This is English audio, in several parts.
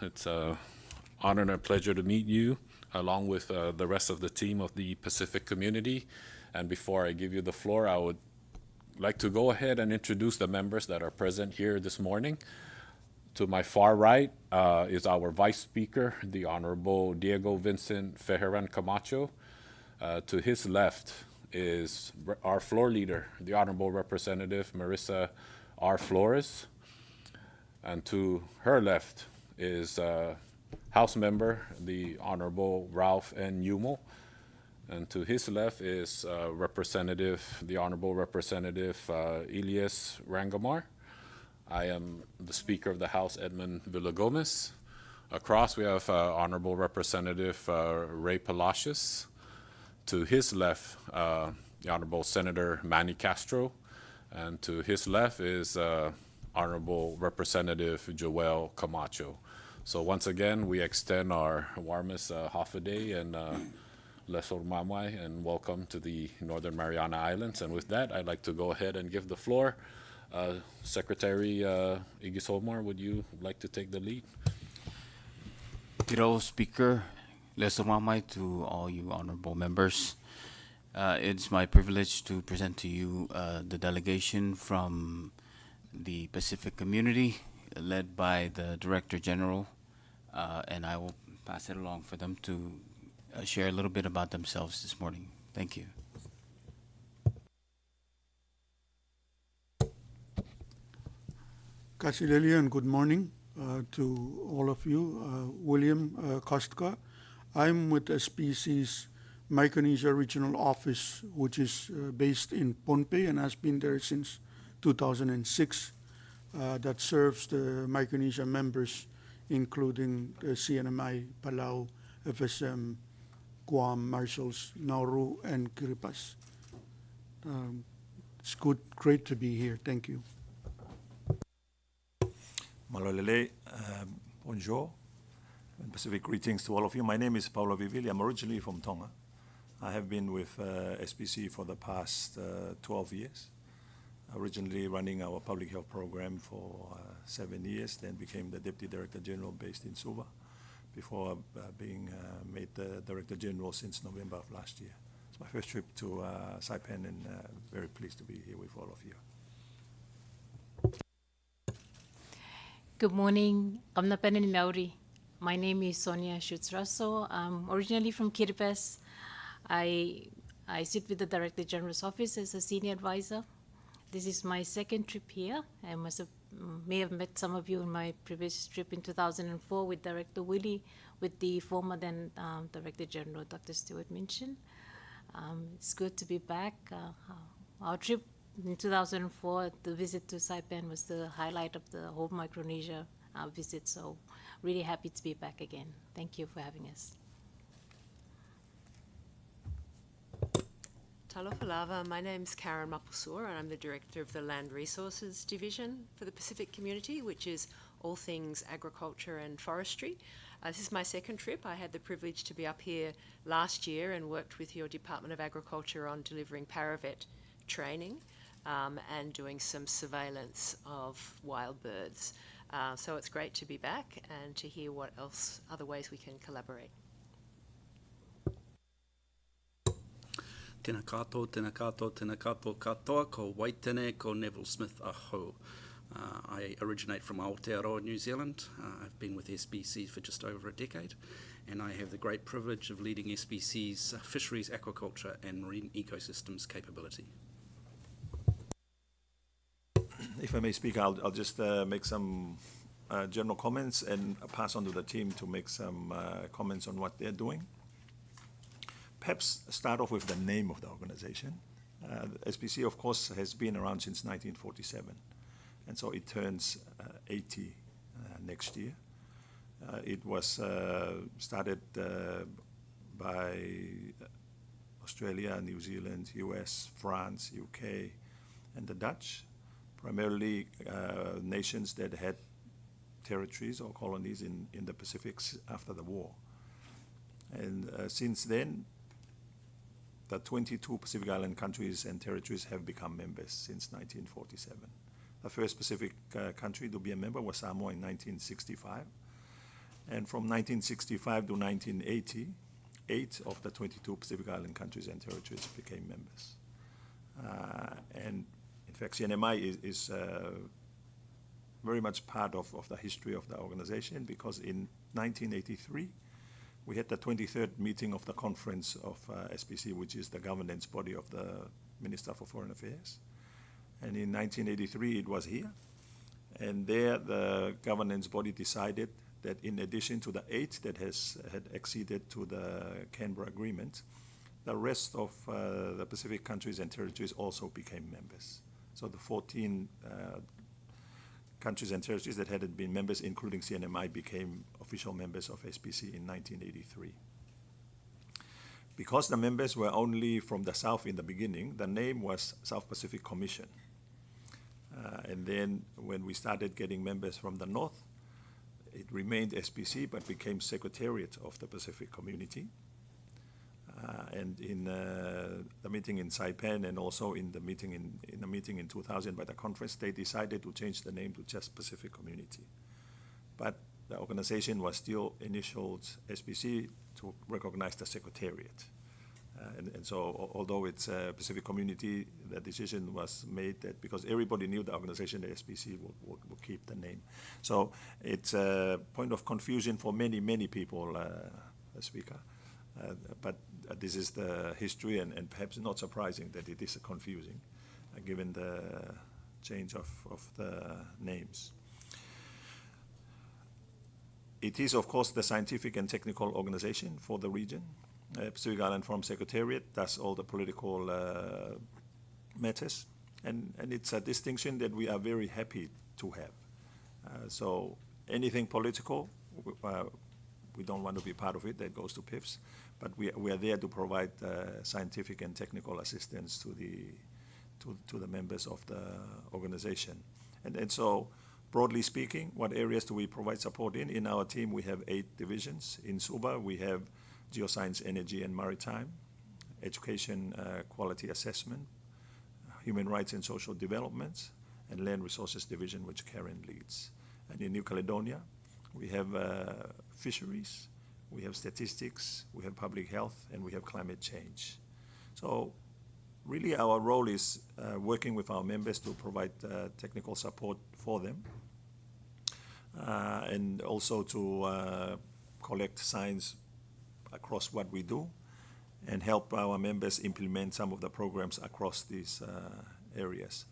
It's an honor and a pleasure to meet you, along with the rest of the team of the Pacific community. And before I give you the floor, I would like to go ahead and introduce the members that are present here this morning. To my far right is our Vice Speaker, the Honorable Diego Vincent Ferreran Camacho. To his left is our floor leader, the Honorable Representative Marissa R. Flores. And to her left is House Member, the Honorable Ralph N. Yumo. And to his left is the Honorable Representative Elias Rangamar. I am the Speaker of the House, Edmund Villagomez. Across, we have Honorable Representative Ray Palacios. To his left, the Honorable Senator Manny Castro. And to his left is Honorable Representative Joel Camacho. So once again, we extend our warmest hafaday and lesor mamai and welcome to the Northern Mariana Islands. And with that, I'd like to go ahead and give the floor. Secretary Igis Omar, would you like to take the lead? Hello, Speaker. Lesomamai to all you honorable members. It's my privilege to present to you the delegation from the Pacific community led by the Director General, and I will pass it along for them to share a little bit about themselves this morning. Thank you. Kasileli and good morning to all of you. William Kostka. I'm with SPC's Micronesia Regional Office, which is based in Pohnpei and has been there since 2006. That serves the Micronesia members, including the CNMI, Palau, FSM, Guam, Marshalls, Nauru, and Kiribati. It's great to be here. Thank you. Malolele, bonjour, and Pacific greetings to all of you. My name is Paulo Vivili. I'm originally from Tonga. I have been with SPC for the past 12 years, originally running our public health program for 7 years, then became the Deputy Director General based in Suva, before being made the Director General since November of last year. It's my first trip to Saipan, and very pleased to be here with all of you. Good morning, Kamnapen Maori. My name is Sonia Schutzrasso. I'm originally from Kiribati. I sit with the Director General's office as a senior advisor. This is my second trip here. I may have met some of you in my previous trip in 2004 with Director Willie, with the former then Director General Dr. Stuart Minchin. It's good to be back. Our trip in 2004, the visit to Saipan was the highlight of the whole Micronesia visit, so really happy to be back again. Thank you for having us. Talofa lava, my name's Karen Mapusua and I'm the Director of the Land Resources Division for the Pacific Community, which is all things agriculture and forestry. This is my second trip. I had the privilege to be up here last year and worked with your Department of Agriculture on delivering Paravet training and doing some surveillance of wild birds. So it's great to be back and to hear what else, other ways we can collaborate. Tēnā kātou, tēnā kātou, tēnā kātou katoa, ko Waitene, ko Neville Smith aho. I originate from Aotearoa, New Zealand. I've been with SPC for just over a decade, and I have the great privilege of leading SPC's fisheries, aquaculture and marine ecosystems capability. If I may speak, I'll just make some general comments and pass on to the team to make some comments on what they're doing. Perhaps start off with the name of the organization. SPC, of course, has been around since 1947, and so it turns 80 next year. It was started by Australia, New Zealand, US, France, UK, and the Dutch, primarily nations that had territories or colonies in the Pacific after the war. And since then, the 22 Pacific Island countries and territories have become members since 1947. The first Pacific country to be a member was Samoa in 1965. And from 1965 to 1980, 8 of the 22 Pacific Island countries and territories became members. And in fact, CNMI is very much part of the history of the organization, because in 1983, we had the 23rd meeting of the Conference of SPC, which is the governance body of the Minister for Foreign Affairs. And in 1983, it was here. And there, the governance body decided that in addition to the 8 that had acceded to the Canberra Agreement, the rest of the Pacific countries and territories also became members. So the 14 countries and territories that hadn't been members, including CNMI, became official members of SPC in 1983. Because the members were only from the South in the beginning, the name was South Pacific Commission. And then when we started getting members from the North, it remained SPC but became Secretariat of the Pacific Community. And in the meeting in Saipan, and also in the meeting in 2000 by the conference, they decided to change the name to just Pacific Community. But the organization was still initialed SPC to recognize the Secretariat. And so although it's Pacific Community, the decision was made that because everybody knew the organization, the SPC will keep the name. So it's a point of confusion for many, many people, Speaker. But this is the history, and perhaps not surprising that it is confusing, given the change of the names. It is, of course, the scientific and technical organization for the region. Pacific Island Forum Secretariat does all the political matters, and it's a distinction that we are very happy to have. So anything political, we don't want to be part of it, that goes to PIFS, but we are there to provide scientific and technical assistance to the members of the organization. And so, broadly speaking, what areas do we provide support in? In our team, we have 8 divisions. In SUBA, we have geoscience, energy, and maritime, education, quality assessment, human rights and social development, and land resources division, which Karen leads. And in New Caledonia, we have fisheries, we have statistics, we have public health, and we have climate change. So really our role is working with our members to provide technical support for them, and also to collect science across what we do and help our members implement some of the programs across these areas.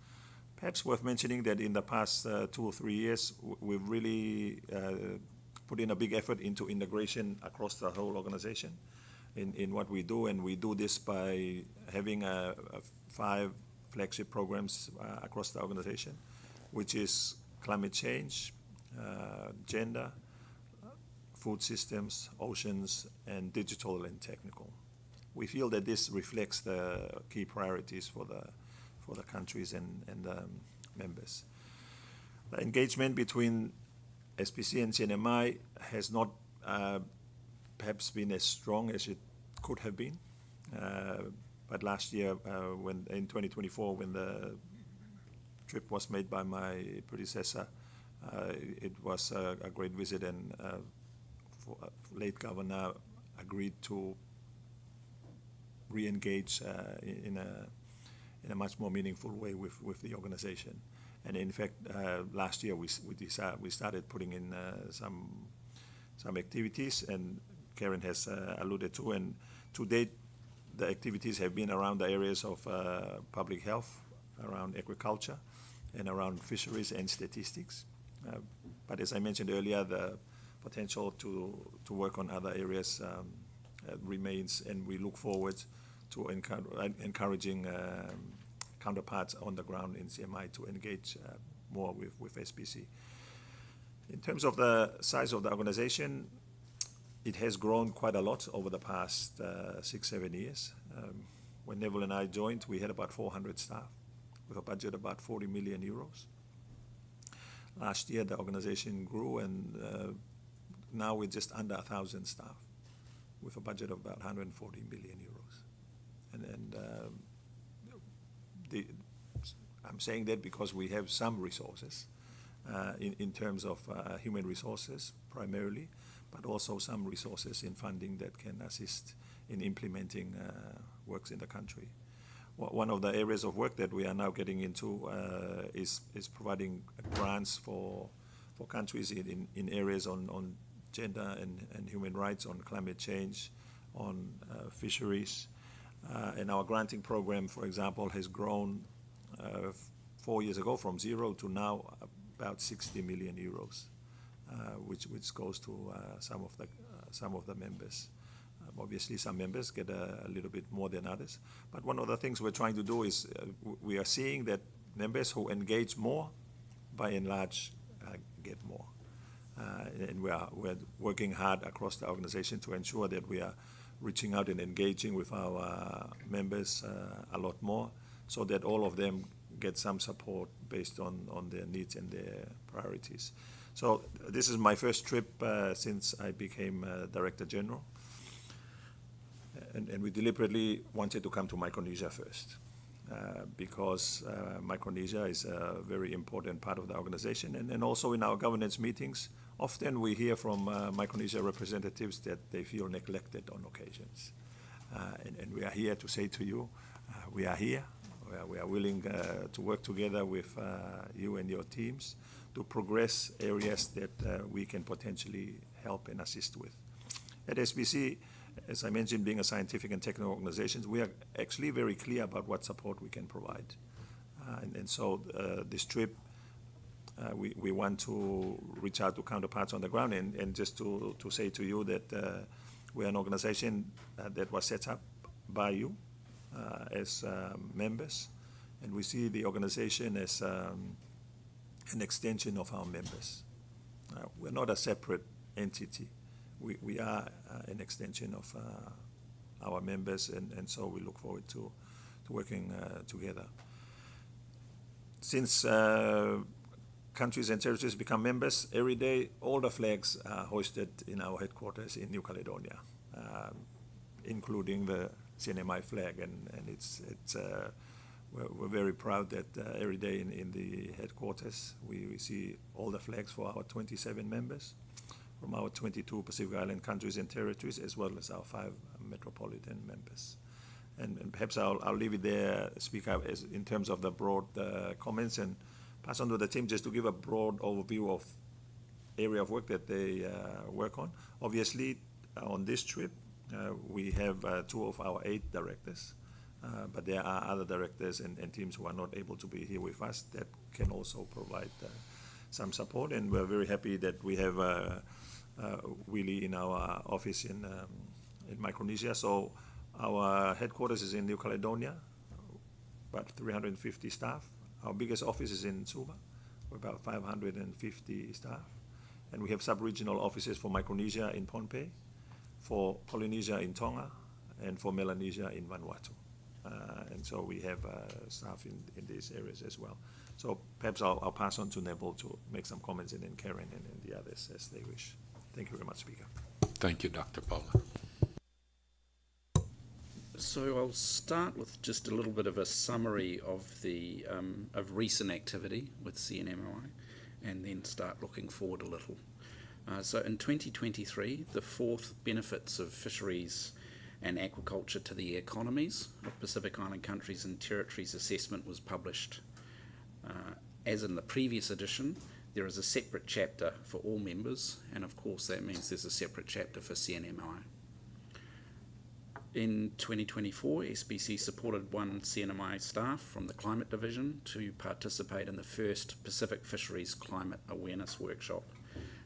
Perhaps worth mentioning that in the past 2 or 3 years, we've really put in a big effort into integration across the whole organization in what we do, and we do this by having 5 flagship programs across the organization, which is climate change, gender, food systems, oceans, and digital and technical. We feel that this reflects the key priorities for the countries and the members. The engagement between SPC and CNMI has not perhaps been as strong as it could have been. But last year, in 2024, when the trip was made by my predecessor, it was a great visit, and late governor agreed to re-engage in a much more meaningful way with the organization. And in fact, last year we started putting in some activities, and Karen has alluded to, and to date the activities have been around the areas of public health, around agriculture, and around fisheries and statistics. But as I mentioned earlier, the potential to work on other areas remains, and we look forward to encouraging counterparts on the ground in CMI to engage more with SPC. In terms of the size of the organization, it has grown quite a lot over the past 6-7 years. When Neville and I joined, we had about 400 staff with a budget about 40 million euros. Last year, the organization grew, and now we're just under 1,000 staff with a budget of about 140 million euros. And I'm saying that because we have some resources in terms of human resources primarily, but also some resources in funding that can assist in implementing works in the country. One of the areas of work that we are now getting into is providing grants for countries in areas on gender and human rights, on climate change, on fisheries. And our granting program, for example, has grown 4 years ago from 0 to now about 60 million euros, which goes to some of the members. Obviously, some members get a little bit more than others. But one of the things we're trying to do is we are seeing that members who engage more, by and large, get more. And we're working hard across the organization to ensure that we are reaching out and engaging with our members a lot more, so that all of them get some support based on their needs and their priorities. So this is my first trip since I became Director General. And we deliberately wanted to come to Micronesia first because Micronesia is a very important part of the organization. And also in our governance meetings, often we hear from Micronesia representatives that they feel neglected on occasions. And we are here to say to you, we are here. We are willing to work together with you and your teams to progress areas that we can potentially help and assist with. At SBC, as I mentioned, being a scientific and technical organization, we are actually very clear about what support we can provide. And so this trip, we want to reach out to counterparts on the ground and just to say to you that we're an organization that was set up by you as members, and we see the organization as an extension of our members. We're not a separate entity. We are an extension of our members, and so we look forward to working together. Since countries and territories become members, every day all the flags are hoisted in our headquarters in New Caledonia, including the CNMI flag, and we're very proud that every day in the headquarters we see all the flags for our 27 members from our 22 Pacific Island countries and territories, as well as our 5 metropolitan members. And perhaps I'll leave it there, speak out as in terms of the broad comments, and pass on to the team just to give a broad overview of area of work that they work on. Obviously, on this trip, we have 2 of our 8 directors, but there are other directors and teams who are not able to be here with us that can also provide some support, and we're very happy that we have Willie in our office in Micronesia. So our headquarters is in New Caledonia, about 350 staff. Our biggest office is in Suva, with about 550 staff. And we have sub-regional offices for Micronesia in Pohnpei, for Polynesia in Tonga, and for Melanesia in Vanuatu. And so we have staff in these areas as well. So perhaps I'll pass on to Neville to make some comments, and then Karen and then the others as they wish. Thank you very much, Speaker. Thank you, Dr. Paula. So I'll start with just a little bit of a summary of the of recent activity with CNMI, and then start looking forward a little. So in 2023, the 4th Benefits of Fisheries and Aquaculture to the Economies of Pacific Island Countries and Territories assessment was published. As in the previous edition, there is a separate chapter for all members, and of course that means there's a separate chapter for CNMI. In 2024, SBC supported 1 CNMI staff from the Climate Division to participate in the first Pacific Fisheries Climate Awareness Workshop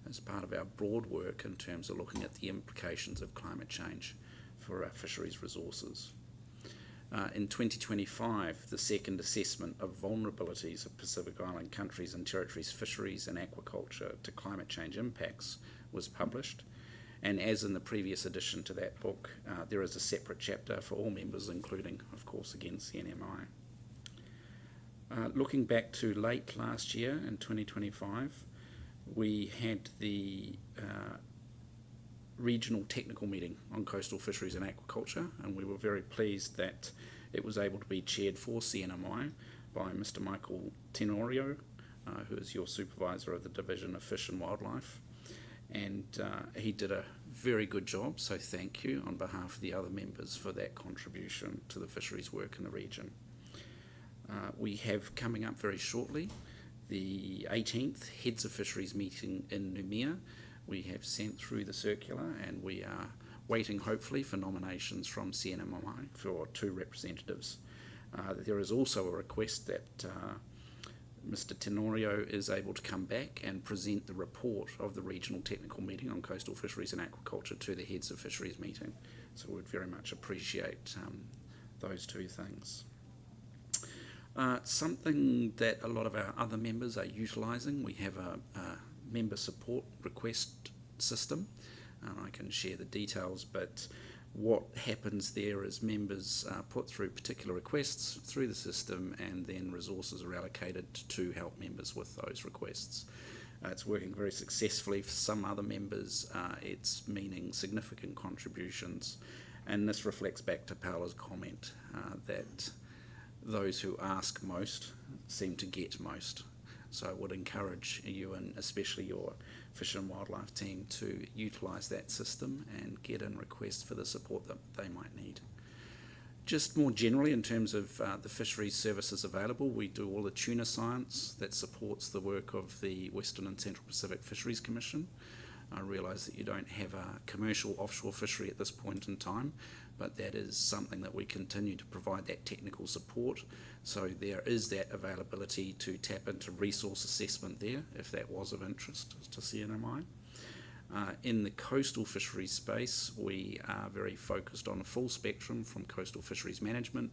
as part of our broad work in terms of looking at the implications of climate change for our fisheries resources. In 2025, the 2nd assessment of vulnerabilities of Pacific Island countries and territories' fisheries and aquaculture to climate change impacts was published. And as in the previous addition to that book, there is a separate chapter for all members, including, of course, again, CNMI. Looking back to late last year in 2025, we had the regional technical meeting on coastal fisheries and aquaculture, and we were very pleased that it was able to be chaired for CNMI by Mr. Michael Tenorio, who is your supervisor of the Division of Fish and Wildlife. and he did a very good job, so thank you on behalf of the other members for that contribution to the fisheries work in the region. We have coming up very shortly the 18th Heads of Fisheries meeting in Noumea. We have sent through the circular and we are waiting hopefully for nominations from CNMI for 2 representatives. There is also a request that Mr. Tenorio is able to come back and present the report of the Regional Technical Meeting on Coastal Fisheries and Aquaculture to the Heads of Fisheries meeting. So we'd very much appreciate those 2 things. Something that a lot of our other members are utilising, we have a member support request system. I can share the details, but what happens there is members put through particular requests through the system, and then resources are allocated to help members with those requests. It's working very successfully. For some other members, it's meaning significant contributions, and this reflects back to Paola's comment that those who ask most seem to get most. So I would encourage you, and especially your Fish and Wildlife team, to utilise that system and get in requests for the support that they might need. Just more generally, in terms of the fisheries services available, we do all the tuna science that supports the work of the Western and Central Pacific Fisheries Commission. I realise that you don't have a commercial offshore fishery at this point in time, but that is something that we continue to provide that technical support. So there is that availability to tap into resource assessment there, if that was of interest to CNMI. In the coastal fisheries space, we are very focused on a full spectrum from coastal fisheries management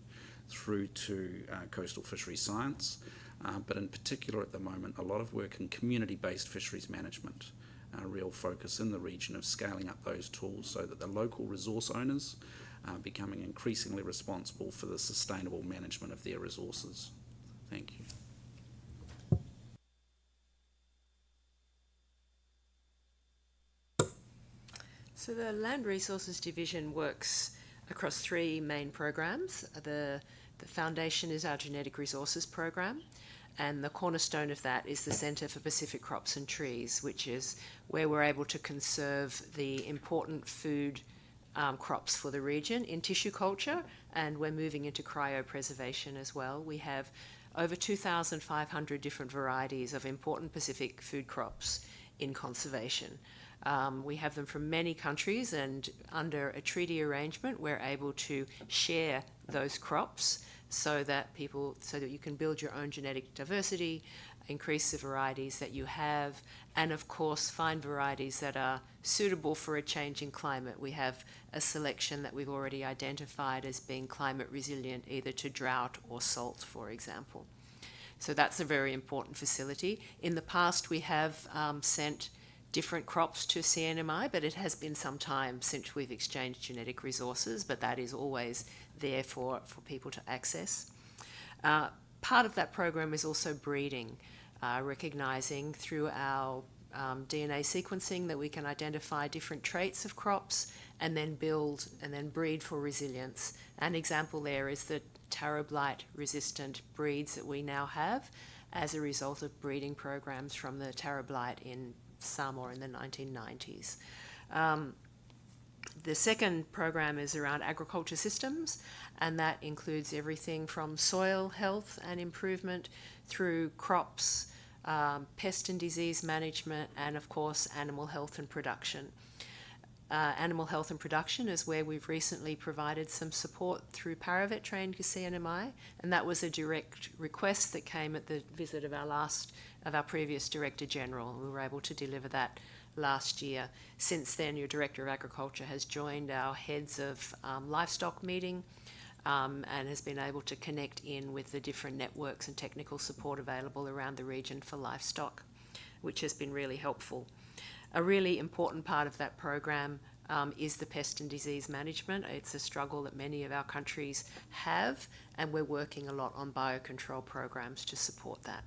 through to coastal fisheries science, but in particular at the moment, a lot of work in community-based fisheries management. A real focus in the region of scaling up those tools so that the local resource owners are becoming increasingly responsible for the sustainable management of their resources. Thank you. So the Land Resources Division works across 3 main programs. The foundation is our Genetic Resources Program, and the cornerstone of that is the Centre for Pacific Crops and Trees, which is where we're able to conserve the important food crops for the region in tissue culture, and we're moving into cryopreservation as well. We have over 2,500 different varieties of important Pacific food crops in conservation. We have them from many countries, and under a treaty arrangement, we're able to share those crops so that you can build your own genetic diversity, increase the varieties that you have, and of course find varieties that are suitable for a changing climate. We have a selection that we've already identified as being climate resilient, either to drought or salt, for example. So that's a very important facility. In the past, we have sent different crops to CNMI, but it has been some time since we've exchanged genetic resources, but that is always there for people to access. Part of that program is also breeding, recognising through our DNA sequencing that we can identify different traits of crops and then build and then breed for resilience. An example there is the taro blight resistant breeds that we now have as a result of breeding programs from the taro blight in Samoa in the 1990s. The second program is around agriculture systems, and that includes everything from soil health and improvement through crops, pest and disease management, and of course animal health and production. Animal health and production is where we've recently provided some support through Paravet trained to CNMI, and that was a direct request that came at the visit of our previous Director General. We were able to deliver that last year. Since then, your Director of Agriculture has joined our Heads of Livestock meeting and has been able to connect in with the different networks and technical support available around the region for livestock, which has been really helpful. A really important part of that program is the pest and disease management. It's a struggle that many of our countries have, and we're working a lot on biocontrol programs to support that.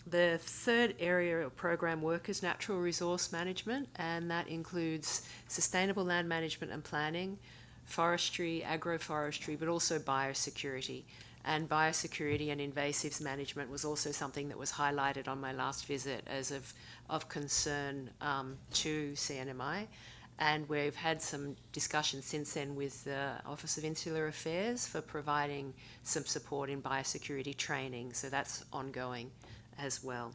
The third area of program work is natural resource management, and that includes sustainable land management and planning, forestry, agroforestry, but also biosecurity. And biosecurity and invasives management was also something that was highlighted on my last visit as of concern to CNMI. And we've had some discussions since then with the Office of Insular Affairs for providing some support in biosecurity training. So that's ongoing as well.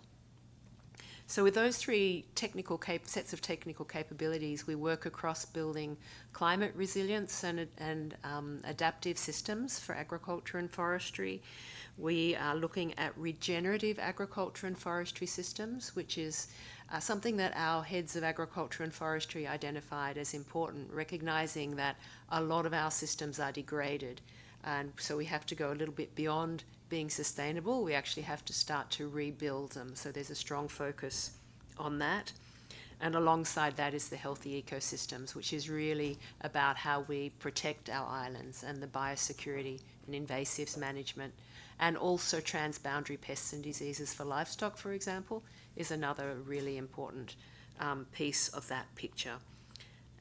So with those three sets of technical capabilities, we work across building climate resilience and adaptive systems for agriculture and forestry. We are looking at regenerative agriculture and forestry systems, which is something that our heads of agriculture and forestry identified as important, recognising that a lot of our systems are degraded. And so we have to go a little bit beyond being sustainable. We actually have to start to rebuild them. So there's a strong focus on that. And alongside that is the healthy ecosystems, which is really about how we protect our islands, and the biosecurity and invasives management. And also transboundary pests and diseases for livestock, for example, is another really important piece of that picture.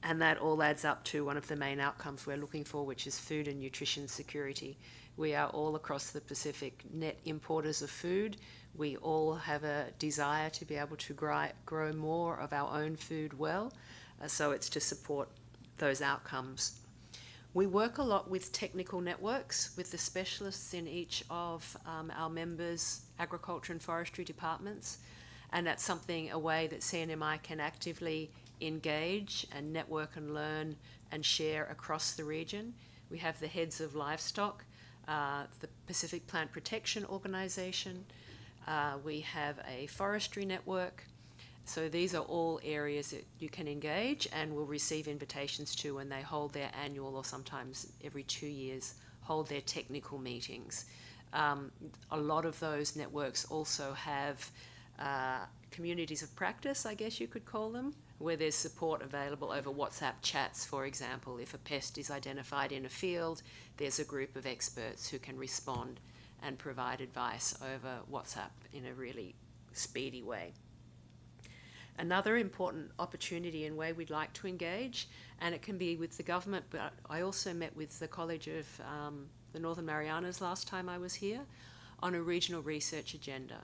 And that all adds up to one of the main outcomes we're looking for, which is food and nutrition security. We are all across the Pacific net importers of food. We all have a desire to be able to grow more of our own food well, so it's to support those outcomes. We work a lot with technical networks, with the specialists in each of our members' agriculture and forestry departments, and that's a way that CNMI can actively engage and network and learn and share across the region. We have the heads of livestock, the Pacific Plant Protection Organization. We have a forestry network. So these are all areas that you can engage and will receive invitations to when they hold their annual, or sometimes every 2 years, hold their technical meetings. A lot of those networks also have communities of practice, I guess you could call them, where there's support available over WhatsApp chats, for example. If a pest is identified in a field, there's a group of experts who can respond and provide advice over WhatsApp in a really speedy way. Another important opportunity and way we'd like to engage, and it can be with the government, but I also met with the College of the Northern Marianas last time I was here, on a regional research agenda.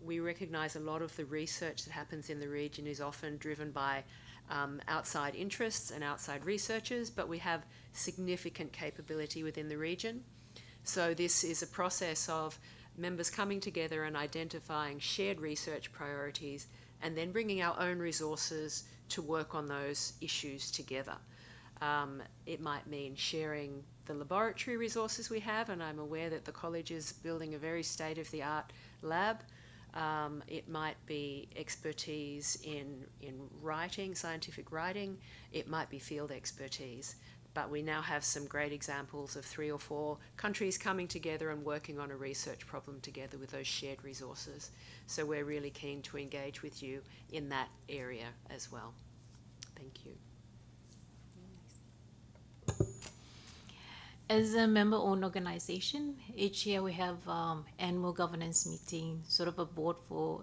We recognise a lot of the research that happens in the region is often driven by outside interests and outside researchers, but we have significant capability within the region. So this is a process of members coming together and identifying shared research priorities, and then bringing our own resources to work on those issues together. It might mean sharing the laboratory resources we have, and I'm aware that the college is building a very state-of-the-art lab. It might be expertise in writing, scientific writing. It might be field expertise. But we now have some great examples of 3 or 4 countries coming together and working on a research problem together with those shared resources. So we're really keen to engage with you in that area as well. Thank you. As a member-owned organization, each year we have annual governance meeting, sort of a board for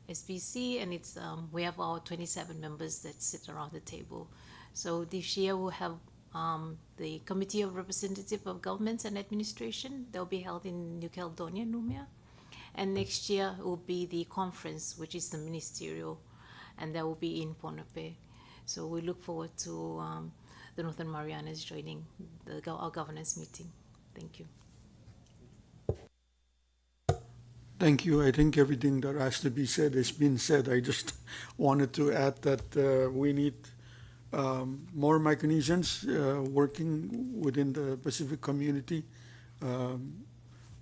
SPC, and it's we have our 27 members that sit around the table. So this year we'll have the Committee of Representative of Governments and Administration. They'll be held in New Caledonia, Numia. And next year will be the conference, which is the ministerial, and that will be in Ponape. So we look forward to the Northern Marianas joining our governance meeting. Thank you. Thank you. I think everything that has to be said has been said. I just wanted to add that we need more Micronesians working within the Pacific community.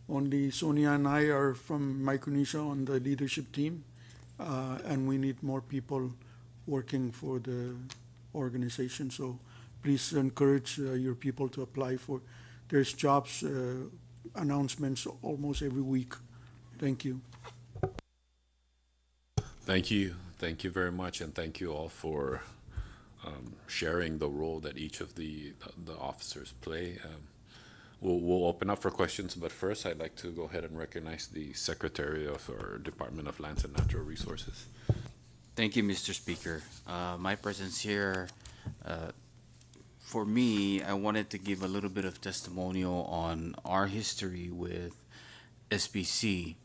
Only Sonia and I are from Micronesia on the leadership team, and we need more people working for the organization. So please encourage your people to apply for. There's jobs announcements almost every week. Thank you. Thank you. Thank you very much, and thank you all for sharing the role that each of the officers play. We'll open up for questions, but first I'd like to go ahead and recognize the Secretary of our Department of Lands and Natural Resources. Thank you, Mr. Speaker. My presence here for me, I wanted to give a little bit of testimonial on our history with SBC.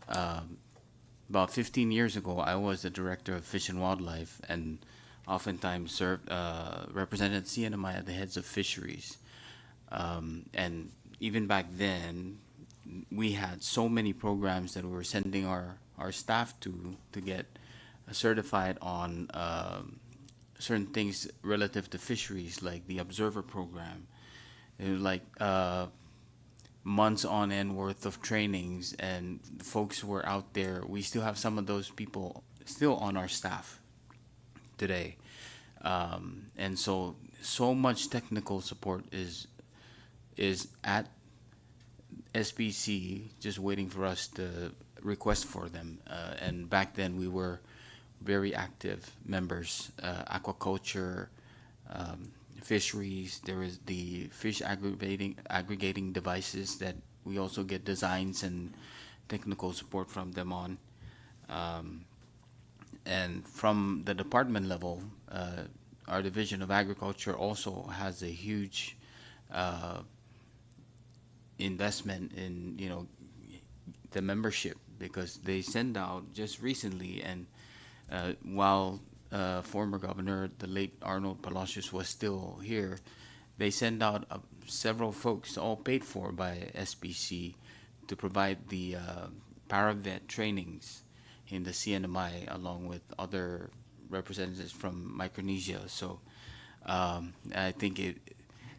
About 15 years ago, I was the director of Fish and Wildlife and oftentimes served, represented CNMI at the heads of fisheries. And even back then, we had so many programs that we were sending our staff to get certified on certain things relative to fisheries, like the Observer program. It was like months on end worth of trainings, and the folks were out there. We still have some of those people still on our staff today. And so much technical support is at SBC, just waiting for us to request for them. And back then we were very active members, aquaculture, fisheries. There is the fish aggregating devices that we also get designs and technical support from them on. And from the department level, our Division of Agriculture also has a huge investment in, you know, the membership, because they send out just recently, and while former governor, the late Arnold Palacios, was still here, they send out several folks, all paid for by SBC, to provide the paravet trainings in the CNMI, along with other representatives from Micronesia. So I think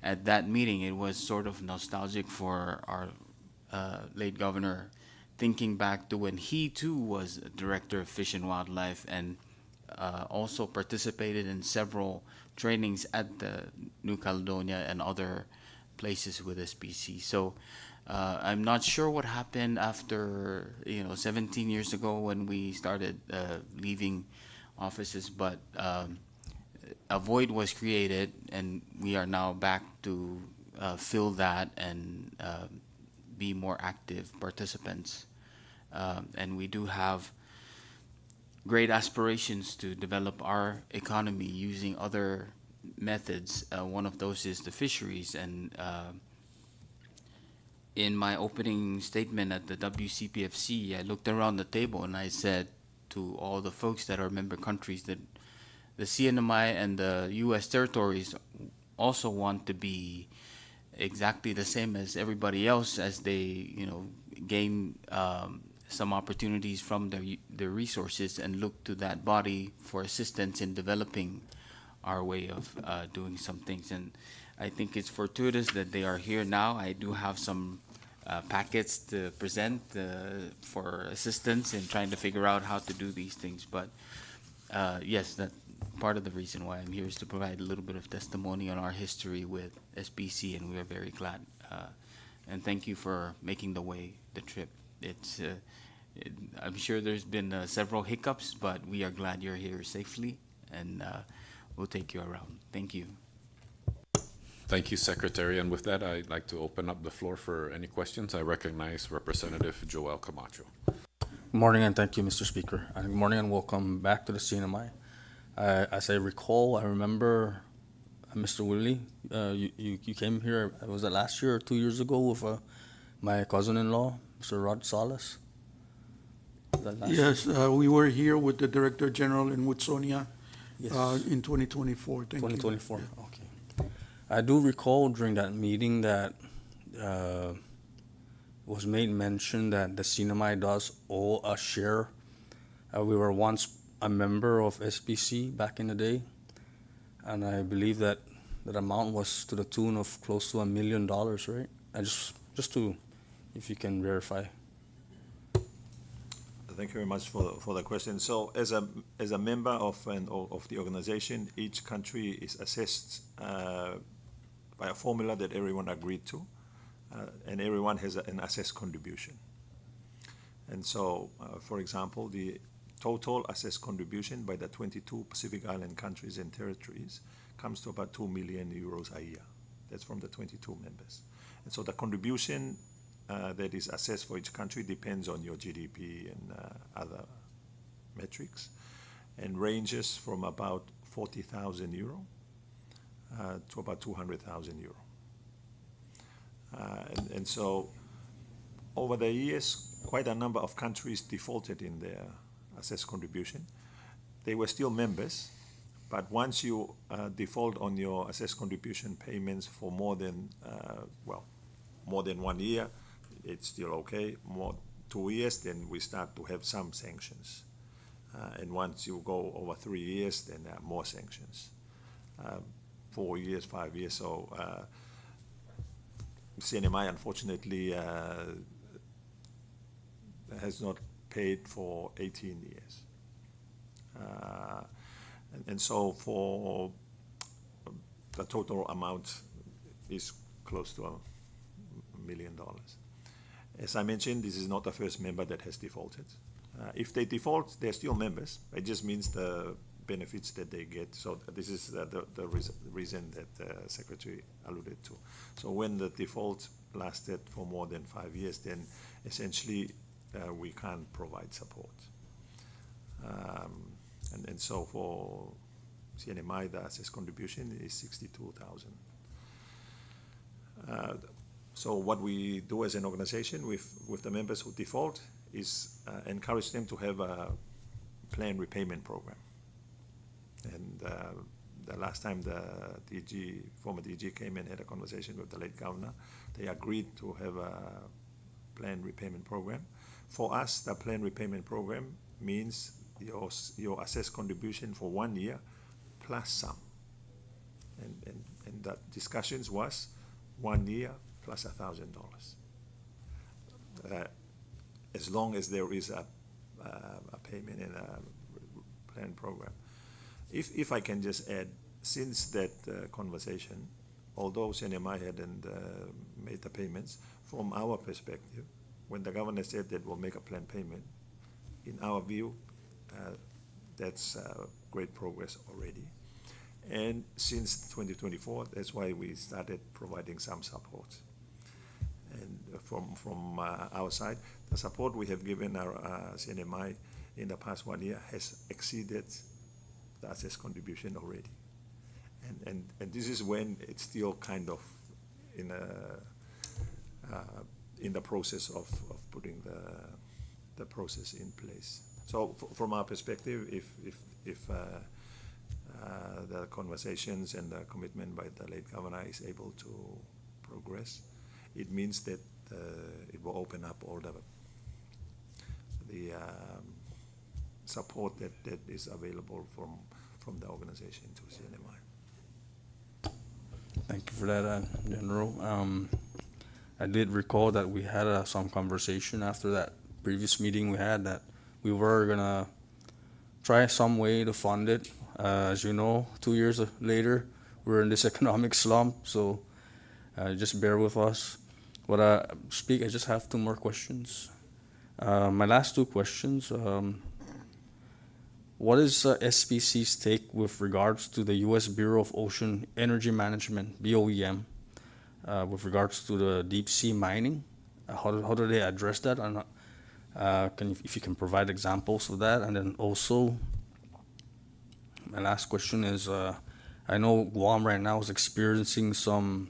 at that meeting, it was sort of nostalgic for our late governor, thinking back to when he too was director of Fish and Wildlife, and also participated in several trainings at the New Caledonia and other places with SBC. So I'm not sure what happened after 17 years ago when we started leaving offices, but a void was created, and we are now back to fill that and be more active participants. And we do have great aspirations to develop our economy using other methods. One of those is the fisheries. And in my opening statement at the WCPFC, I looked around the table and I said to all the folks that are member countries that the CNMI and the U.S. territories also want to be exactly the same as everybody else, as they, gain some opportunities from their resources, and look to that body for assistance in developing our way of doing some things. And I think it's fortuitous that they are here now. I do have some packets to present for assistance in trying to figure out how to do these things. But yes, that part of the reason why I'm here is to provide a little bit of testimony on our history with SBC, and we are very glad. And thank you for making the trip. I'm sure there's been several hiccups, but we are glad you're here safely, and we'll take you around. Thank you. Thank you, Secretary. And with that, I'd like to open up the floor for any questions. I recognize Representative Joel Camacho. Good morning, and thank you, Mr. Speaker. Good morning, and welcome back to the CNMI. As I recall, I remember Mr. Willie, you came here, was it last year or 2 years ago, with my cousin-in-law, Mr. Rod Salas? Was that last year? Yes, we were here with the Director General and with Sonia Yes. in 2024. Thank you. 2024, Yeah. okay. I do recall during that meeting that was made mention that the CNMI does owe a share. We were once a member of SBC back in the day, and I believe that that amount was to the tune of close to $1 million, right? I just to, if you can verify. Thank you very much for the question. So as a member of the organization, each country is assessed by a formula that everyone agreed to, and everyone has an assessed contribution. And so, for example, the total assessed contribution by the 22 Pacific Island countries and territories comes to about 2 million euros a year. That's from the 22 members. And so the contribution that is assessed for each country depends on your GDP and other metrics, and ranges from about 40,000 euro to about 200,000 euro. And so over the years, quite a number of countries defaulted in their assessed contribution. They were still members, but once you default on your assessed contribution payments for more than 1 year, it's still okay. More 2 years, then we start to have some sanctions. And once you go over 3 years, then there are more sanctions. 4 years, 5 years. So CNMI, unfortunately, has not paid for 18 years. And so for the total amount is close to $1 million. As I mentioned, this is not the first member that has defaulted. If they default, they're still members. It just means the benefits that they get. So this is the reason that the Secretary alluded to. So when the default lasted for more than 5 years, then essentially we can't provide support. And so for CNMI, the assessed contribution is 62,000. So what we do as an organization with the members who default is encourage them to have a planned repayment program. And the last time the former DG came and had a conversation with the late governor, they agreed to have a planned repayment program. For us, the planned repayment program means your assessed contribution for 1 year plus some. And that discussions was 1 year plus $1,000. As long as there is a payment in a planned program. If I can just add, since that conversation, although CNMI hadn't made the payments, from our perspective, when the governor said that we'll make a planned payment, in our view, that's great progress already. And since 2024, that's why we started providing some support. And from our side, the support we have given our CNMI in the past 1 year has exceeded the assessed contribution already. And this is when it's still kind of in the process of putting the process in place. So from our perspective, if the conversations and the commitment by the late governor is able to progress, it means that it will open up all the support that is available from the organization to CNMI. Thank you for that, General. I did recall that we had some conversation after that previous meeting we had that we were gonna try some way to fund it. As you know, 2 years later, we're in this economic slump, so just bear with us. But I just have 2 more questions. My last 2 questions. What is SPC's take with regards to the U.S. Bureau of Ocean Energy Management, BOEM, with regards to the deep sea mining? How do they address that? And if you can provide examples of that. And then also, my last question is, I know Guam right now is experiencing some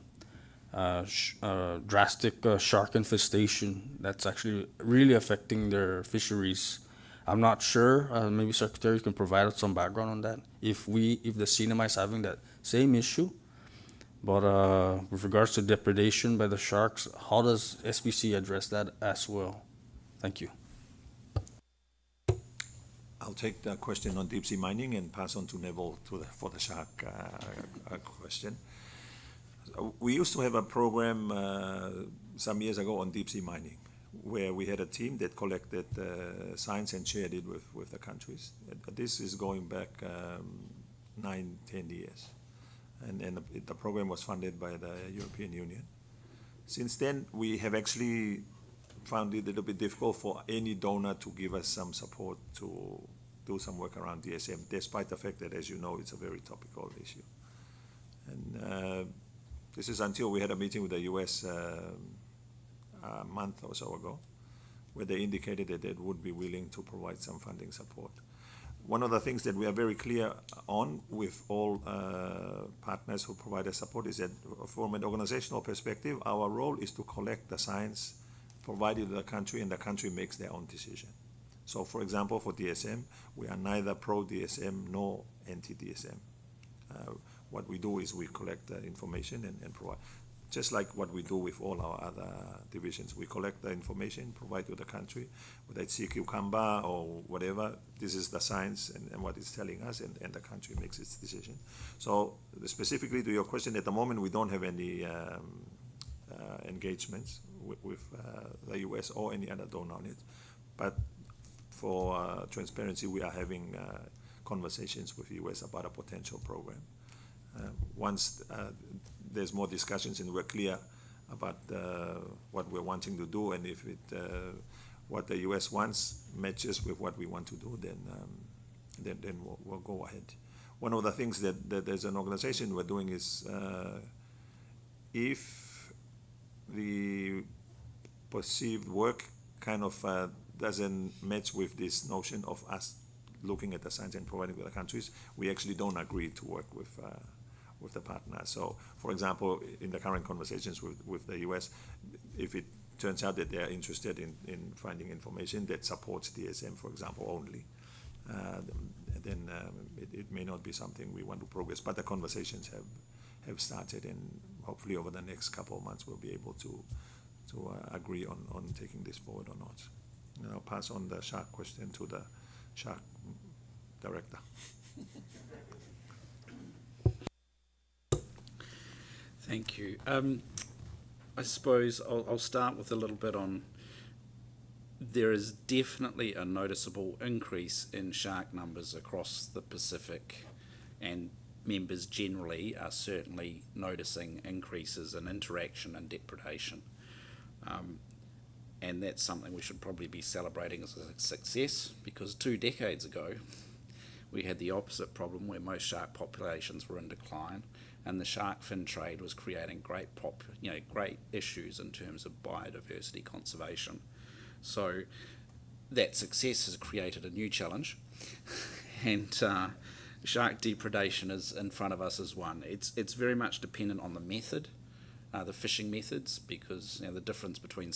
drastic shark infestation that's actually really affecting their fisheries. I'm not sure, maybe Secretary can provide us some background on that, if the CNMI is having that same issue. But with regards to depredation by the sharks, how does SPC address that as well? Thank you. I'll take the question on deep sea mining and pass on to Neville for the shark question. We used to have a program some years ago on deep sea mining, where we had a team that collected science and shared it with the countries. This is going back 9-10 years. And the program was funded by the European Union. Since then, we have actually found it a little bit difficult for any donor to give us some support to do some work around DSM, despite the fact that, as you know, it's a very topical issue. And this is until we had a meeting with the US a month or so ago, where they indicated that they would be willing to provide some funding support. One of the things that we are very clear on with all partners who provide us support is that from an organizational perspective, our role is to collect the science provided to the country, and the country makes their own decision. So, for example, for DSM, we are neither pro-DSM nor anti-DSM. What we do is we collect the information and provide, just like what we do with all our other divisions. We collect the information, provide to the country, whether it's sea cucumber or whatever. This is the science and what it's telling us, and the country makes its decision. So specifically to your question, at the moment we don't have any engagements with the US or any other donor on it. But for transparency, we are having conversations with the US about a potential program. Once there's more discussions and we're clear about what we're wanting to do, and if what the US wants matches with what we want to do, then we'll go ahead. One of the things that there's an organization we're doing is if the perceived work kind of doesn't match with this notion of us looking at the science and providing to the countries, we actually don't agree to work with the partner. So, for example, in the current conversations with the US, if it turns out that they are interested in finding information that supports DSM, for example, only, then it may not be something we want to progress. But the conversations have started, and hopefully over the next couple of months we'll be able to agree on taking this forward or not. And I'll pass on the shark question to the shark director. Thank you. I suppose I'll start with a little bit on, there is definitely a noticeable increase in shark numbers across the Pacific, and members generally are certainly noticing increases in interaction and depredation. And that's something we should probably be celebrating as a success, because 2 decades ago we had the opposite problem where most shark populations were in decline, and the shark fin trade was creating great issues in terms of biodiversity conservation. So that success has created a new challenge, and shark depredation is in front of us as one. It's very much dependent on the method, the fishing methods, because the difference between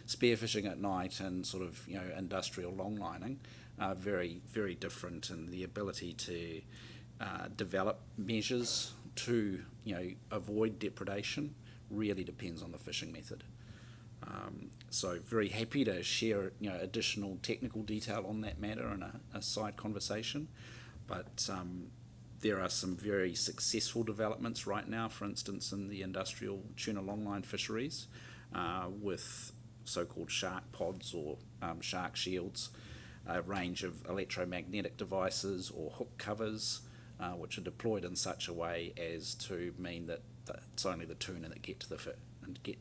spearfishing at night and sort of industrial longlining are very, very different, and the ability to develop measures to avoid depredation really depends on the fishing method. So very happy to share additional technical detail on that matter in a side conversation, but there are some very successful developments right now, for instance in the industrial tuna longline fisheries, with so-called shark pods or shark shields, a range of electromagnetic devices or hook covers, which are deployed in such a way as to mean that it's only the tuna that get to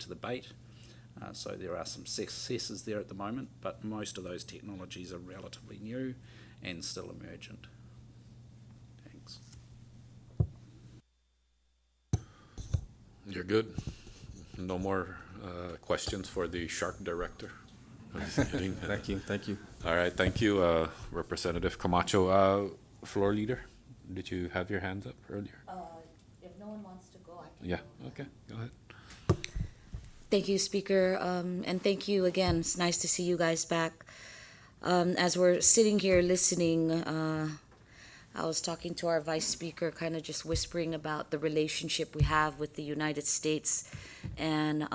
the bait. So there are some successes there at the moment, but most of those technologies are relatively new and still emergent. Thanks. You're good. No more questions for the shark director. Thank you. All right, thank you, Representative Camacho. Floor leader, did you have your hands up earlier? If no one wants to go, I can. Yeah, okay, go ahead. Thank you, Speaker, and thank you again. It's nice to see you guys back. As we're sitting here listening, I was talking to our Vice Speaker, kind of just whispering about the relationship we have with the United States and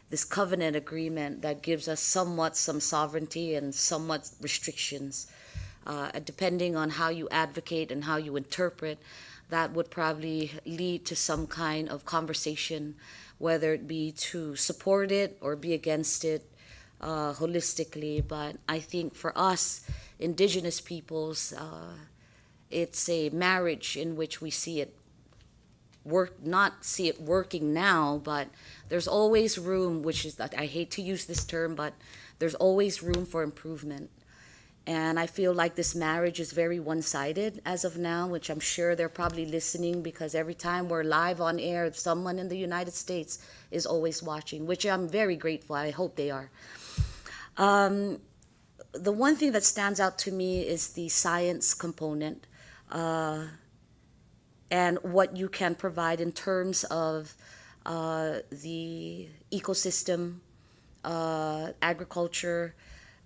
this covenant agreement that gives us somewhat some sovereignty and somewhat restrictions. Depending on how you advocate and how you interpret, that would probably lead to some kind of conversation, whether it be to support it or be against it holistically. But I think for us, indigenous peoples, it's a marriage in which we see it not see it working now, but there's always room, which is that I hate to use this term, but there's always room for improvement. And I feel like this marriage is very one-sided as of now, which I'm sure they're probably listening, because every time we're live on air, someone in the United States is always watching, which I'm very grateful. I hope they are. the one thing that stands out to me is the science component, and what you can provide in terms of the ecosystem, agriculture,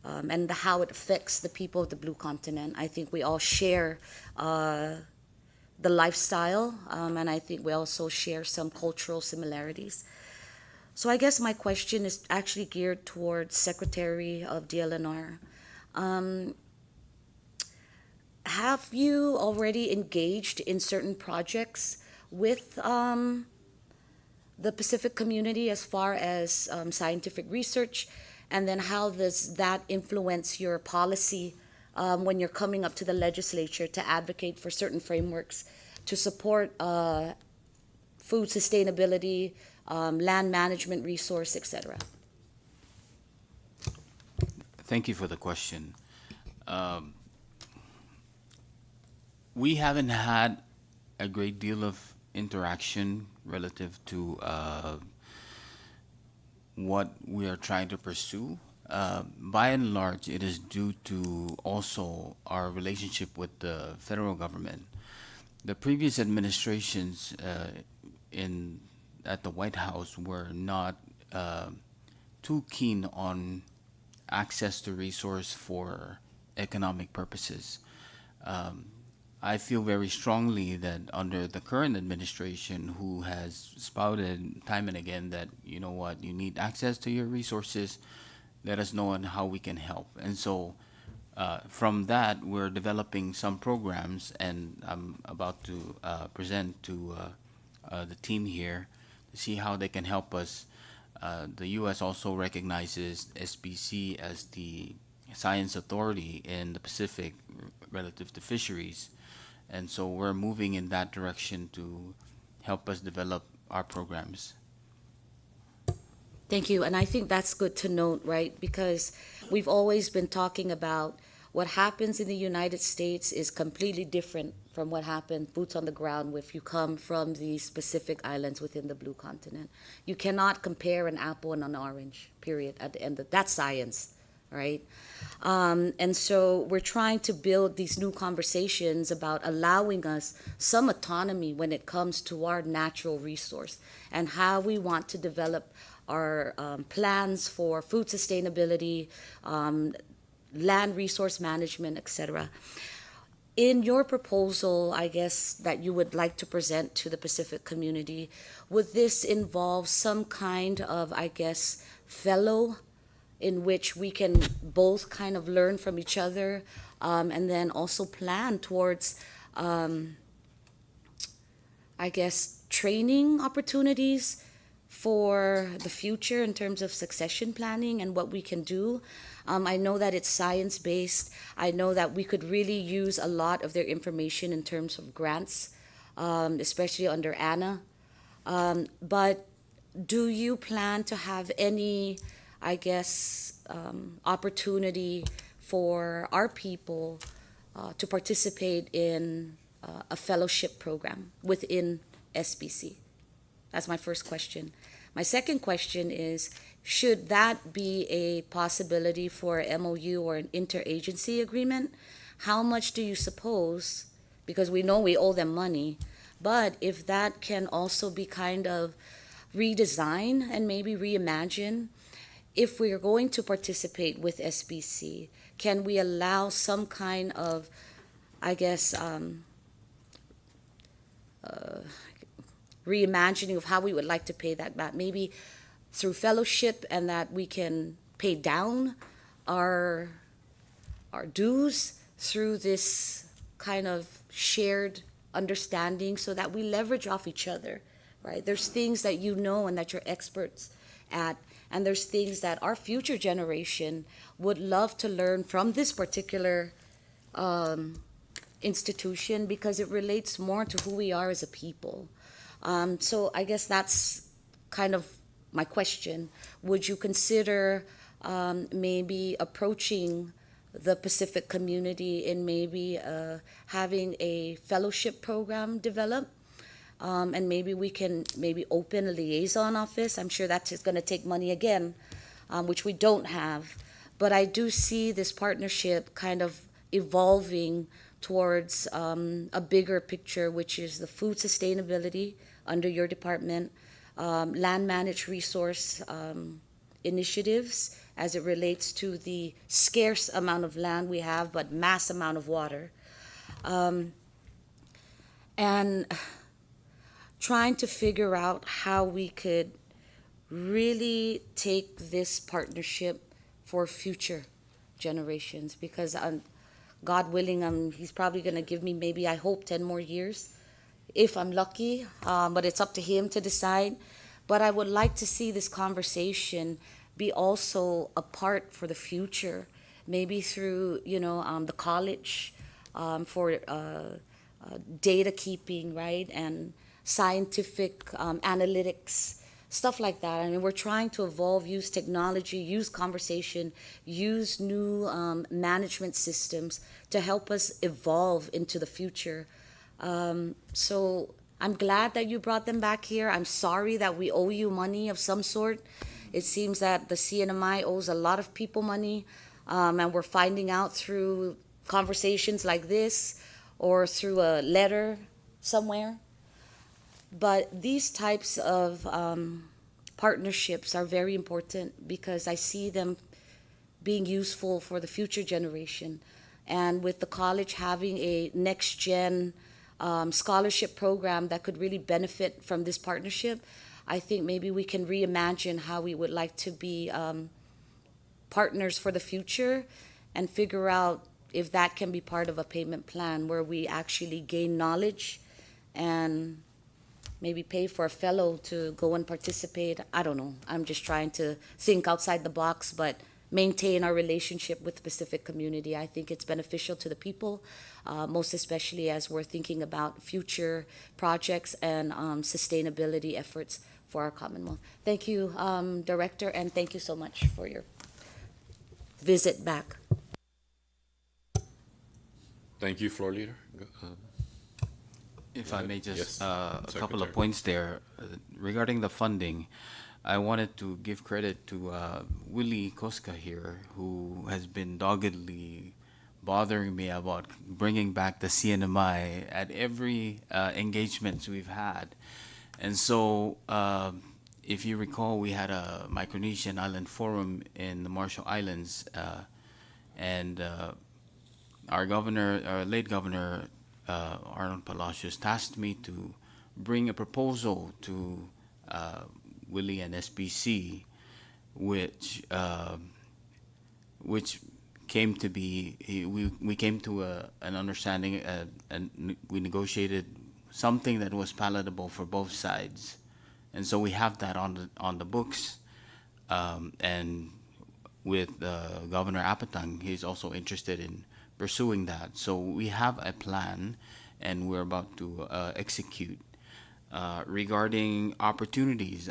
and how it affects the people of the Blue Continent. I think we all share the lifestyle, and I think we also share some cultural similarities. So I guess my question is actually geared towards Secretary of DLNR. Have you already engaged in certain projects with the Pacific community as far as scientific research? And then how does that influence your policy when you're coming up to the legislature to advocate for certain frameworks to support food sustainability, land management resource, etc.? Thank you for the question. We haven't had a great deal of interaction relative to what we are trying to pursue. By and large, it is due to also our relationship with the federal government. The previous administrations at the White House were not too keen on access to resource for economic purposes. I feel very strongly that under the current administration, who has spouted time and again that, you know what, you need access to your resources, let us know on how we can help. And so from that, we're developing some programs, and I'm about to present to the team here to see how they can help us. The U.S. also recognizes SBC as the science authority in the Pacific relative to fisheries. And so we're moving in that direction to help us develop our programs. Thank you. And I think that's good to note, right? Because we've always been talking about what happens in the United States is completely different from what happens boots on the ground if you come from the Pacific Islands within the Blue Continent. You cannot compare an apple and an orange, period, at the end of that's science, right? And so we're trying to build these new conversations about allowing us some autonomy when it comes to our natural resource and how we want to develop our plans for food sustainability, land resource management, etc. In your proposal, I guess, that you would like to present to the Pacific community, would this involve some kind of, I guess, fellow in which we can both kind of learn from each other, and then also plan towards, I guess, training opportunities for the future in terms of succession planning and what we can do? I know that it's science-based. I know that we could really use a lot of their information in terms of grants, especially under ANA. But do you plan to have any, I guess, opportunity for our people to participate in a fellowship program within SBC? That's my first question. My second question is, should that be a possibility for a MOU or an interagency agreement? How much do you suppose, because we know we owe them money, but if that can also be kind of redesigned and maybe reimagined, if we are going to participate with SBC, can we allow some kind of, I guess, reimagining of how we would like to pay that back, maybe through fellowship, and that we can pay down our dues through this kind of shared understanding so that we leverage off each other, right? There's things that you know and that you're experts at, and there's things that our future generation would love to learn from this particular institution because it relates more to who we are as a people. So I guess that's kind of my question. Would you consider maybe approaching the Pacific community in maybe having a fellowship program developed? And maybe we can maybe open a liaison office. I'm sure that's going to take money again, which we don't have. but I do see this partnership kind of evolving towards a bigger picture, which is the food sustainability under your department, land managed resource initiatives as it relates to the scarce amount of land we have, but mass amount of water. And trying to figure out how we could really take this partnership for future generations, because God willing, he's probably going to give me, maybe I hope, 10 more years if I'm lucky, but it's up to him to decide. But I would like to see this conversation be also a part for the future, maybe through, the college for data keeping, right? And scientific analytics, stuff like that. I mean, we're trying to evolve, use technology, use conversation, use new management systems to help us evolve into the future. So I'm glad that you brought them back here. I'm sorry that we owe you money of some sort. It seems that the CNMI owes a lot of people money, and we're finding out through conversations like this or through a letter somewhere. But these types of partnerships are very important because I see them being useful for the future generation. And with the college having a next gen scholarship program that could really benefit from this partnership, I think maybe we can reimagine how we would like to be partners for the future and figure out if that can be part of a payment plan where we actually gain knowledge and maybe pay for a fellow to go and participate. I don't know. I'm just trying to think outside the box, but maintain our relationship with the Pacific community. I think it's beneficial to the people, most especially as we're thinking about future projects and sustainability efforts for our Commonwealth. Thank you, Director, and thank you so much for your visit back. Thank you, Floor Leader. If Go I ahead. may just, Yes, a couple of Secretary. points there. Regarding the funding, I wanted to give credit to Willie Koska here, who has been doggedly bothering me about bringing back the CNMI at every engagement we've had. And so, if you recall, we had a Micronesian Island Forum in the Marshall Islands, and our governor, our late governor, Arnold Palacios, tasked me to bring a proposal to Willie and SBC, which came to be, we came to an understanding, and we negotiated something that was palatable for both sides, and so we have that on the books, and with Governor Apatang, he's also interested in pursuing that. So we have a plan, and we're about to execute. Regarding opportunities,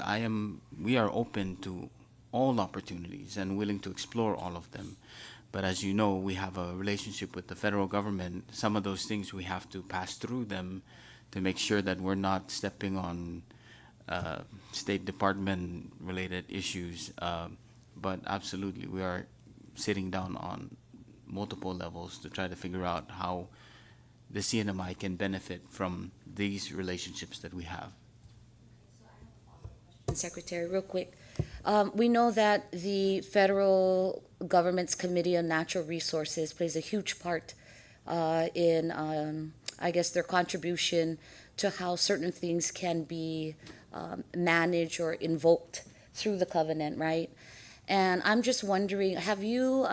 we are open to all opportunities and willing to explore all of them. But as you know, we have a relationship with the federal government. Some of those things we have to pass through them to make sure that we're not stepping on State Department related issues. But absolutely, we are sitting down on multiple levels to try to figure out how the CNMI can benefit from these relationships that we have. Secretary, real quick. We know that the federal government's Committee on Natural Resources plays a huge part in, I guess, their contribution to how certain things can be managed or invoked through the covenant, right? And I'm just wondering, have you,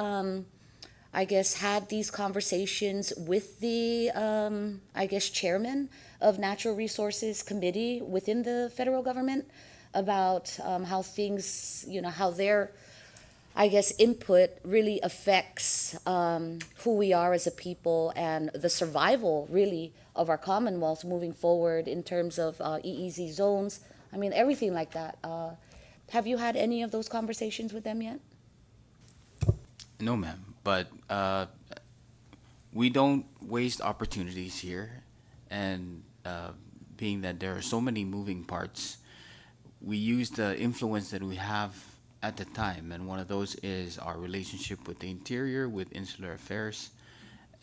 I guess, had these conversations with the, I guess, chairman of Natural Resources Committee within the federal government about how things, how their, I guess, input really affects who we are as a people and the survival, really, of our Commonwealth moving forward in terms of EEZ zones. I mean, everything like that. Have you had any of those conversations with them yet? No, ma'am, but we don't waste opportunities here, and being that there are so many moving parts, we use the influence that we have at the time, and one of those is our relationship with the Interior, with Insular Affairs,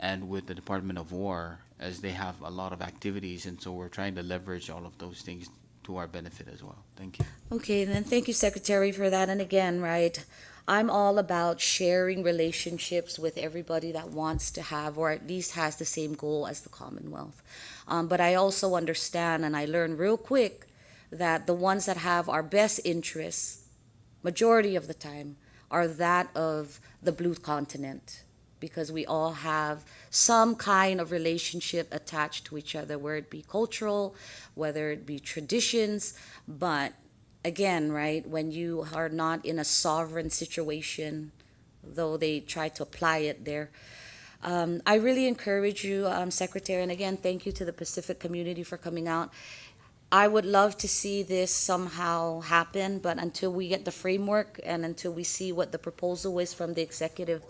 and with the Department of War, as they have a lot of activities, and so we're trying to leverage all of those things to our benefit as well. Thank you. Okay, then thank you, Secretary, for that. And again, right, I'm all about sharing relationships with everybody that wants to have, or at least has the same goal as the Commonwealth. But I also understand, and I learned real quick, that the ones that have our best interests, majority of the time, are that of the Blue Continent, because we all have some kind of relationship attached to each other, whether it be cultural, whether it be traditions. But again, right, when you are not in a sovereign situation, though they try to apply it there, I really encourage you, Secretary, and again, thank you to the Pacific community for coming out. I would love to see this somehow happen, but until we get the framework and until we see what the proposal is from the executive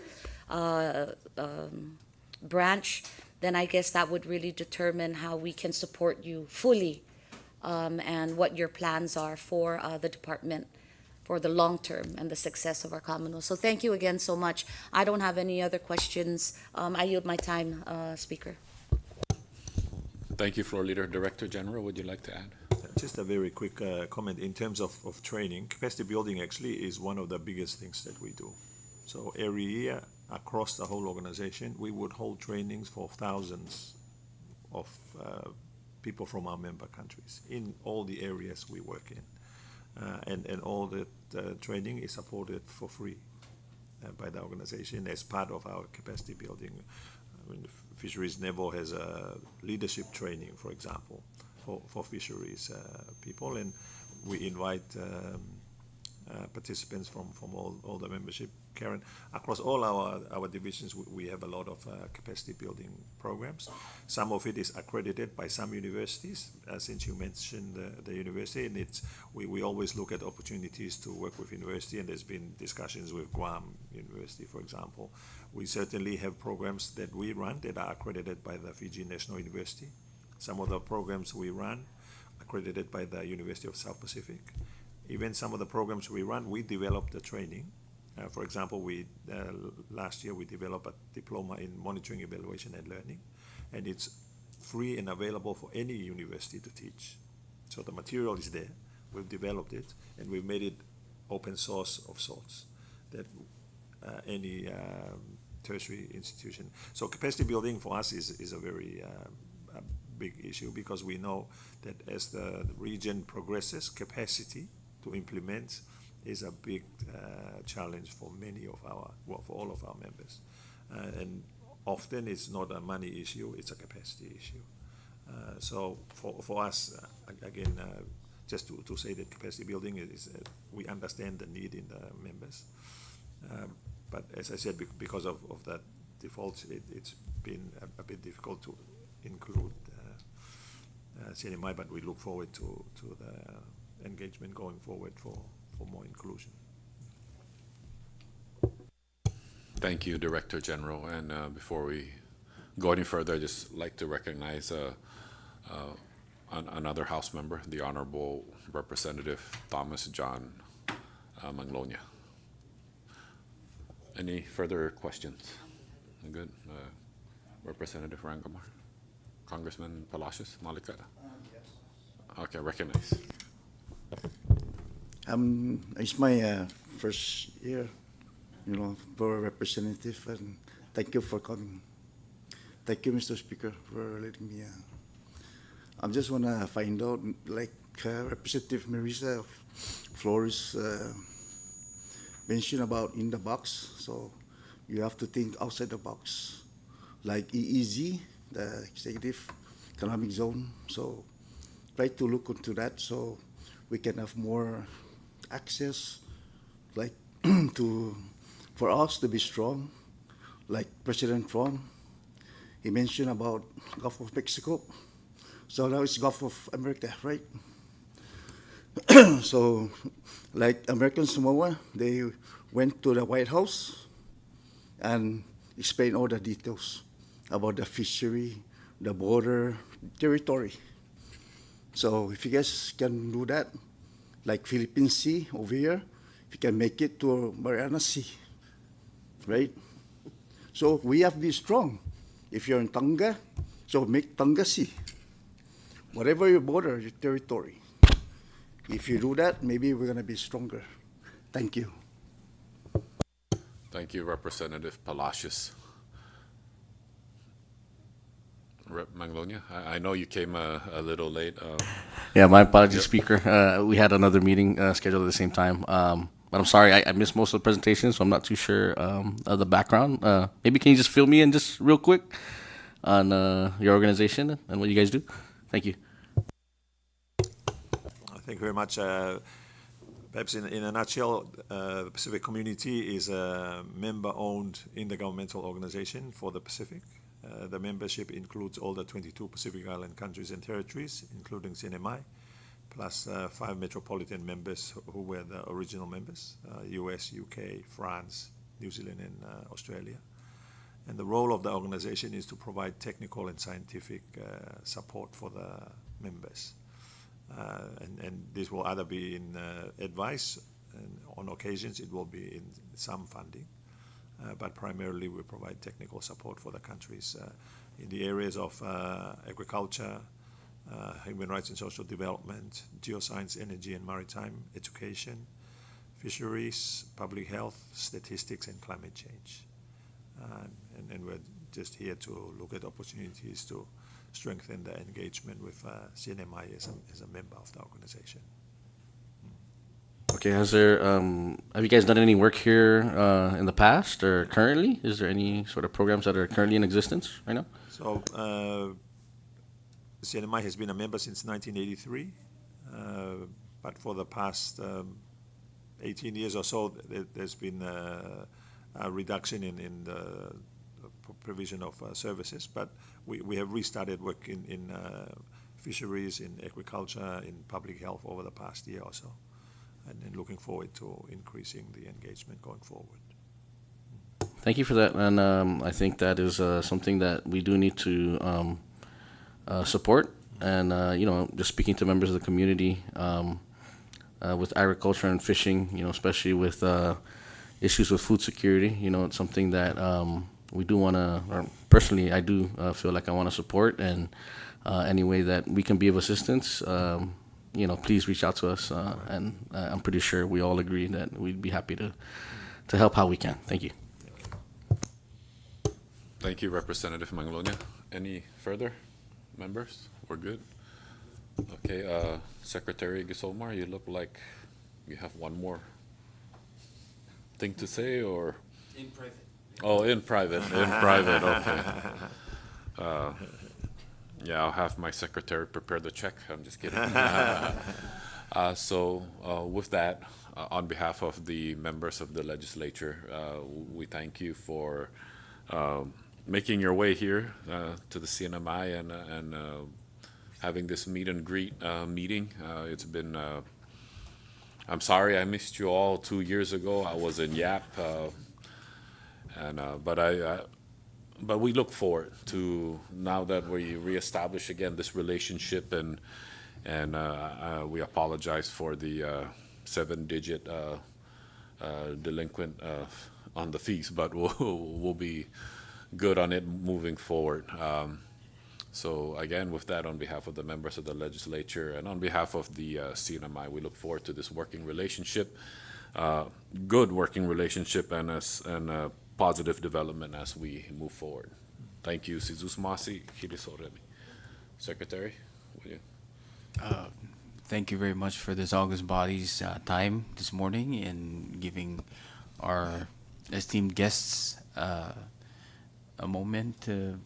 branch, then I guess that would really determine how we can support you fully, and what your plans are for the department for the long term and the success of our Commonwealth. So thank you again so much. I don't have any other questions. I yield my time, Speaker. Thank you, Floor Leader. Director General, would you like to add? Just a very quick comment in terms of training. Capacity building actually is one of the biggest things that we do. So every year across the whole organization, we would hold trainings for thousands of people from our member countries in all the areas we work in. And all the training is supported for free by the organization as part of our capacity building. I mean, Fisheries Nevo has a leadership training, for example, for fisheries people, and we invite participants from all the membership. Karen, across all our divisions, we have a lot of capacity building programs. Some of it is accredited by some universities, since you mentioned the university, and we always look at opportunities to work with university, and there's been discussions with Guam University, for example. We certainly have programs that we run that are accredited by the Fiji National University. Some of the programs we run accredited by the University of South Pacific. Even some of the programs we run, we develop the training. For example, last year we developed a diploma in monitoring, evaluation, and learning, and it's free and available for any university to teach. So the material is there, we've developed it, and we've made it open source of sorts, that any tertiary institution. So capacity building for us is a very big issue, because we know that as the region progresses, capacity to implement is a big challenge for for all of our members. And often it's not a money issue, it's a capacity issue. So for us, again, just to say that capacity building is, we understand the need in the members. But as I said, because of that default, it's been a bit difficult to include CNMI, but we look forward to the engagement going forward for more inclusion. Thank you, Director General. And before we go any further, I'd just like to recognize another House member, the Honorable Representative Thomas John Manglonia. Any further questions? Good. Representative Rangamar? Congressman Palacios, Malika? Yes. Okay, recognize. It's my first year, for representative, and thank you for coming. Thank you, Mr. Speaker, for letting me. I just want to find out, like Representative Marisa Flores mentioned about in the box, so you have to think outside the box, like EEZ, the Executive Economic Zone. So try to look into that so we can have more access, like for us to be strong, like President Trump. He mentioned about Gulf of Mexico. So now it's Gulf of America, right? So like American Samoa, they went to the White House and explained all the details about the fishery, the border, territory. So if you guys can do that, like Philippine Sea over here, if we can make it to Mariana Sea, right? So we have to be strong. If you're in Tonga, so make Tonga Sea. Whatever your border, your territory. If you do that, maybe we're going to be stronger. Thank you. Thank you, Representative Palacios. Rep. Manglonia, I know you came a little late. Yeah, my apologies, Yep. Speaker. We had another meeting scheduled at the same time. But I'm sorry, I missed most of the presentation, so I'm not too sure of the background. Maybe can you just fill me in just real quick on your organization and what you guys do? Thank you. Thank you very much. Perhaps in a nutshell, the Pacific Community is a member-owned intergovernmental organization for the Pacific. The membership includes all the 22 Pacific Island countries and territories, including CNMI, plus 5 metropolitan members who were the original members, US, UK, France, New Zealand, and Australia. And the role of the organization is to provide technical and scientific support for the members. And this will either be in advice, and on occasions it will be in some funding. But primarily we provide technical support for the countries in the areas of agriculture, human rights and social development, geoscience, energy and maritime, education, fisheries, public health, statistics and climate change. And we're just here to look at opportunities to strengthen the engagement with CNMI as a member of the organization. Okay, have you guys done any work here in the past or currently? Is there any sort of programs that are currently in existence right now? So CNMI has been a member since 1983, but for the past 18 years or so, there's been a reduction in the provision of services, but we have restarted work in fisheries, in agriculture, in public health over the past year or so, and looking forward to increasing the engagement going forward. Thank you for that, and I think that is something that we do need to support. And just speaking to members of the community with agriculture and fishing, especially with issues with food security, it's something that we do want to, or personally, I do feel like I want to support, and any way that we can be of assistance, please reach out to us, and I'm pretty sure we all agree that we'd be happy to help how we can. Thank you. Thank you, Representative Manglonia. Any further members? We're good. Okay, Secretary Gisomar, you look like you have one more thing to say, or? In private. Oh, in private, okay. Yeah, I'll have my secretary prepare the check. I'm just kidding. So with that, on behalf of the members of the legislature, we thank you for making your way here to the CNMI and having this meet and greet meeting. It's been, I'm sorry I missed you all 2 years ago. I was in YAP. But we look forward to, now that we reestablish again this relationship, and we apologize for the 7-digit delinquent on the fees, but we'll be good on it moving forward. So again, with that, on behalf of the members of the legislature and on behalf of the CNMI, we look forward to this working relationship, good working relationship, and positive development as we move forward. Thank you. Sizus Masi, Kirisoremi. Secretary, will you? Thank you very much for this August body's time this morning and giving our esteemed guests a moment to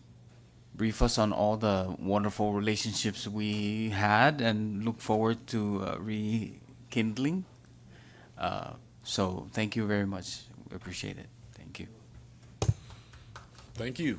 brief us on all the wonderful relationships we had and look forward to rekindling. So thank you very much. We appreciate it. Thank you. Thank you.